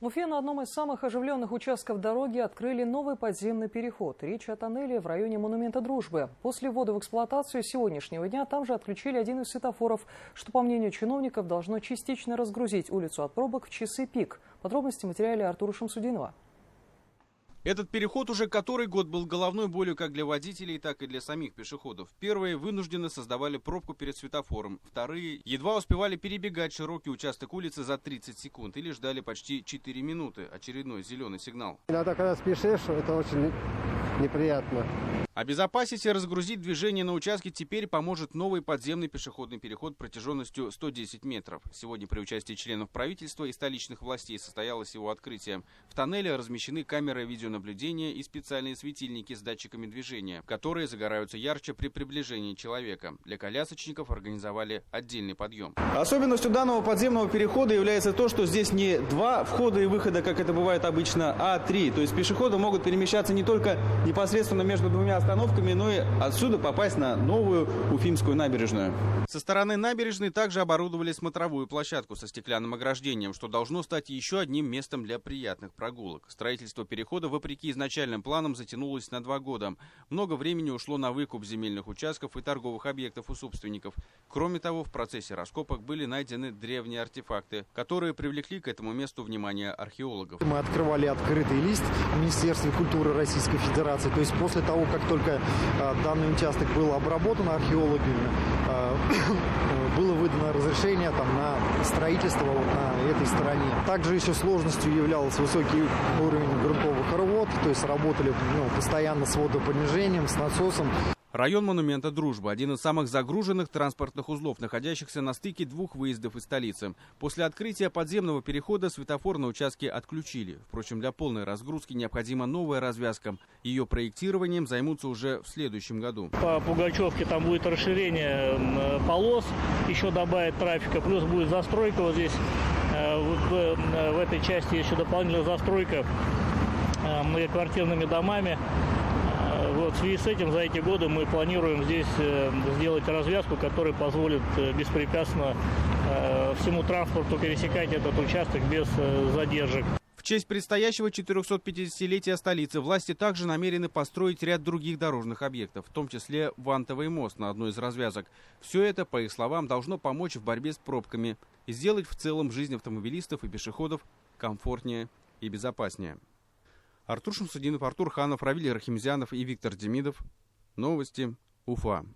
В Уфе на одном из самых оживленных участков дороги открыли новый подземный переход. Речь о тоннеле в районе Монумента Дружбы. После ввода в эксплуатацию сегодняшнего дня там же отключили один из светофоров, что, по мнению чиновников, должно частично разгрузить улицу от пробок в часы пик. Подробности в материале Артура Шамсудинова. Этот переход уже который год был головной болью как для водителей, так и для самих пешеходов. Первые вынужденно создавали пробку перед светофором. Вторые едва успевали перебегать широкий участок улицы за 30 секунд или ждали почти 4 минуты очередной зеленый сигнал. Иногда, когда спешишь, это очень неприятно. Обезопасить и разгрузить движение на участке теперь поможет новый подземный пешеходный переход протяженностью 110 метров. Сегодня при участии членов правительства и столичных властей состоялось его открытие. В тоннеле размещены камеры видеонаблюдения и специальные светильники с датчиками движения, которые загораются ярче при приближении человека. Для колясочников организовали отдельный подъем. Особенностью данного подземного перехода является то, что здесь не два входа и выхода, как это бывает обычно, а три. То есть пешеходы могут перемещаться не только непосредственно между двумя остановками, но и отсюда попасть на новую Уфимскую набережную. Со стороны набережной также оборудовали смотровую площадку со стеклянным ограждением, что должно стать еще одним местом для приятных прогулок. Строительство перехода, вопреки изначальным планам, затянулось на 2 года. Много времени ушло на выкуп земельных участков и торговых объектов у собственников. Кроме того, в процессе раскопок были найдены древние артефакты, которые привлекли к этому месту внимание археологов. Мы открывали открытый лист в Министерстве культуры Российской Федерации. То есть после того, как только данный участок был обработан археологами, было выдано разрешение на строительство на этой стороне. Также еще сложностью являлся высокий уровень грунтовых вод, то есть работали постоянно с водопонижением, с насосом. Район Монумента Дружбы – один из самых загруженных транспортных узлов, находящихся на стыке 2 выездов из столицы. После открытия подземного перехода светофор на участке отключили. Впрочем, для полной разгрузки необходима новая развязка. Ее проектированием займутся уже в следующем году. По Пугачевке там будет расширение полос, еще добавит трафика, плюс будет застройка вот здесь. В этой части еще дополнительная застройка многоквартирными домами. В связи с этим за эти годы мы планируем здесь сделать развязку, которая позволит беспрепятственно всему транспорту пересекать этот участок без задержек. В честь предстоящего 450-летия столицы власти также намерены построить ряд других дорожных объектов, в том числе вантовый мост на одной из развязок. Все это, по их словам, должно помочь в борьбе с пробками и сделать в целом жизнь автомобилистов и пешеходов комфортнее и безопаснее. Артур Шамсудинов, Артур Ханов, Равиль Рахимзянов и Виктор Демидов. Новости. Уфа.